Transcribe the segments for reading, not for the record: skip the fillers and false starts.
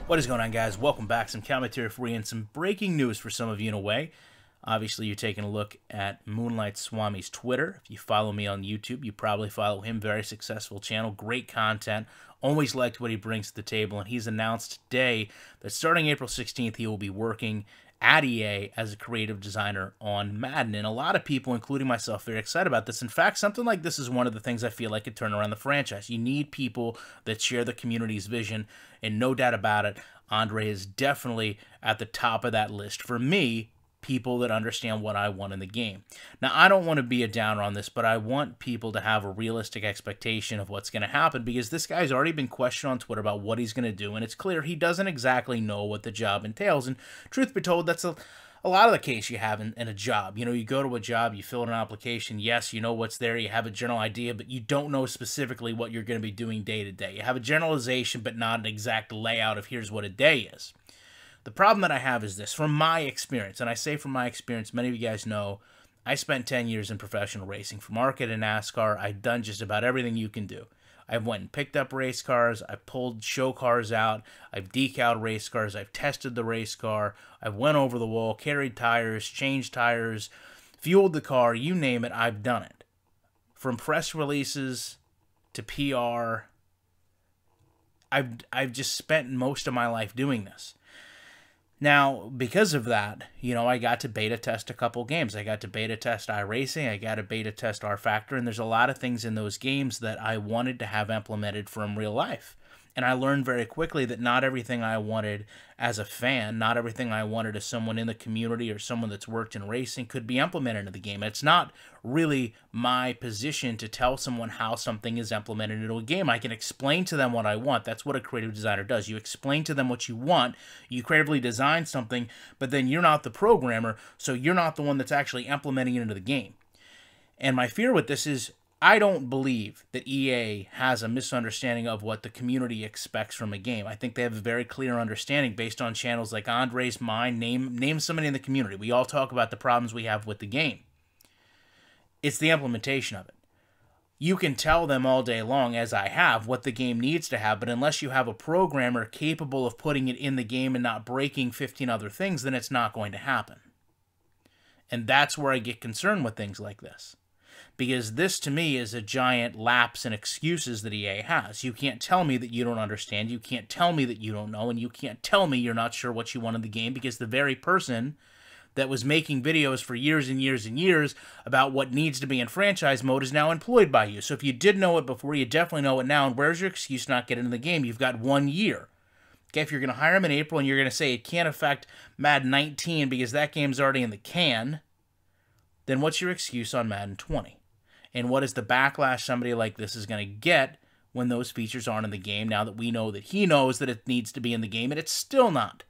What is going on, guys? Welcome back. Some commentary for you and some breaking news for some of you in a way. Obviously, you're taking a look at Moonlight Swami's Twitter. If you follow me on YouTube, you probably follow him. Very successful channel, great content. Always liked what he brings to the table, and he's announced today that starting April 16th, he will be working at EA as a creative designer on Madden. And a lot of people, including myself, are very excited about this. In fact, something like this is one of the things I feel like could turn around the franchise. You need people that share the community's vision, and no doubt about it, Andre is definitely at the top of that list. For me, people that understand what I want in the game. Now, I don't want to be a downer on this, but I want people to have a realistic expectation of what's going to happen, because this guy's already been questioned on Twitter about what he's going to do, and it's clear he doesn't exactly know what the job entails. And truth be told, that's a lot of the case you have in a job. You know, you go to a job, you fill in an application, yes, you know what's there, you have a general idea, but you don't know specifically what you're going to be doing day to day. You have a generalization, but not an exact layout of here's what a day is. The problem that I have is this, from my experience, and I say from my experience, many of you guys know, I spent 10 years in professional racing. From ARCA to NASCAR, I've done just about everything you can do. I've went and picked up race cars, I've pulled show cars out, I've decaled race cars, I've tested the race car, I've went over the wall, carried tires, changed tires, fueled the car, you name it, I've done it. From press releases to PR, I've just spent most of my life doing this. Now, because of that, you know, I got to beta test a couple games. I got to beta test iRacing, I got to beta test rFactor, and there's a lot of things in those games that I wanted to have implemented from real life. And I learned very quickly that not everything I wanted as a fan, not everything I wanted as someone in the community or someone that's worked in racing could be implemented into the game. It's not really my position to tell someone how something is implemented into a game. I can explain to them what I want. That's what a creative designer does. You explain to them what you want, you creatively design something, but then you're not the programmer, so you're not the one that's actually implementing it into the game. And my fear with this is, I don't believe that EA has a misunderstanding of what the community expects from a game. I think they have a very clear understanding based on channels like Andre's Mind, name somebody in the community. We all talk about the problems we have with the game. It's the implementation of it. You can tell them all day long, as I have, what the game needs to have, but unless you have a programmer capable of putting it in the game and not breaking 15 other things, then it's not going to happen. And that's where I get concerned with things like this. Because this, to me, is a giant lapse in excuses that EA has. You can't tell me that you don't understand, you can't tell me that you don't know, and you can't tell me you're not sure what you want in the game, because the very person that was making videos for years and years and years about what needs to be in franchise mode is now employed by you. So if you did know it before, you definitely know it now, and where's your excuse to not get into the game? You've got 1 year. Okay, if you're going to hire him in April and you're going to say it can't affect Madden 19 because that game's already in the can, then what's your excuse on Madden 20? And what is the backlash somebody like this is going to get when those features aren't in the game, now that we know that he knows that it needs to be in the game and it's still not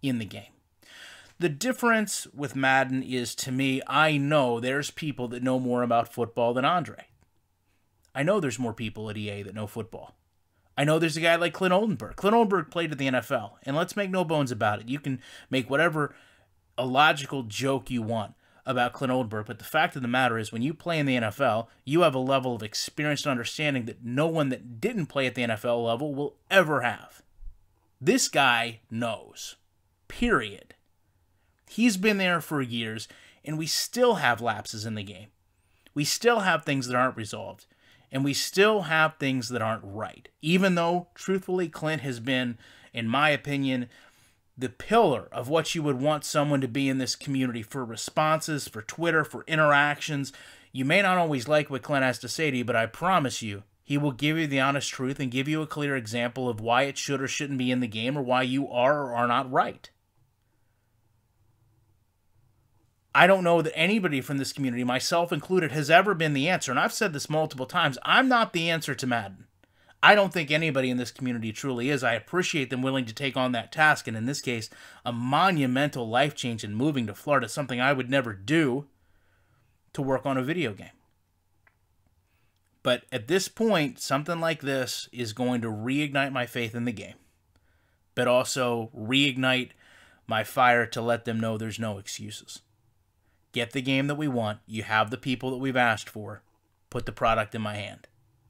in the game? The difference with Madden is, to me, I know there's people that know more about football than Andre. I know there's more people at EA that know football. I know there's a guy like Clint Oldenburg. Clint Oldenburg played at the NFL, and let's make no bones about it. You can make whatever illogical joke you want about Clint Oldenburg, but the fact of the matter is, when you play in the NFL, you have a level of experience and understanding that no one that didn't play at the NFL level will ever have. This guy knows. Period. He's been there for years, and we still have lapses in the game. We still have things that aren't resolved, and we still have things that aren't right. Even though, truthfully, Clint has been, in my opinion, the pillar of what you would want someone to be in this community, for responses, for Twitter, for interactions. You may not always like what Clint has to say to you, but I promise you, he will give you the honest truth and give you a clear example of why it should or shouldn't be in the game, or why you are or are not right. I don't know that anybody from this community, myself included, has ever been the answer. And I've said this multiple times, I'm not the answer to Madden. I don't think anybody in this community truly is. I appreciate them willing to take on that task, and in this case, a monumental life change in moving to Florida, something I would never do, to work on a video game. But at this point, something like this is going to reignite my faith in the game, but also reignite my fire to let them know there's no excuses. Get the game that we want. You have the people that we've asked for. Put the product in my hand.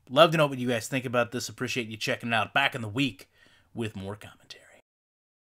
Love to know what you guys think about this. Appreciate you checking it out. Back in the week with more comments.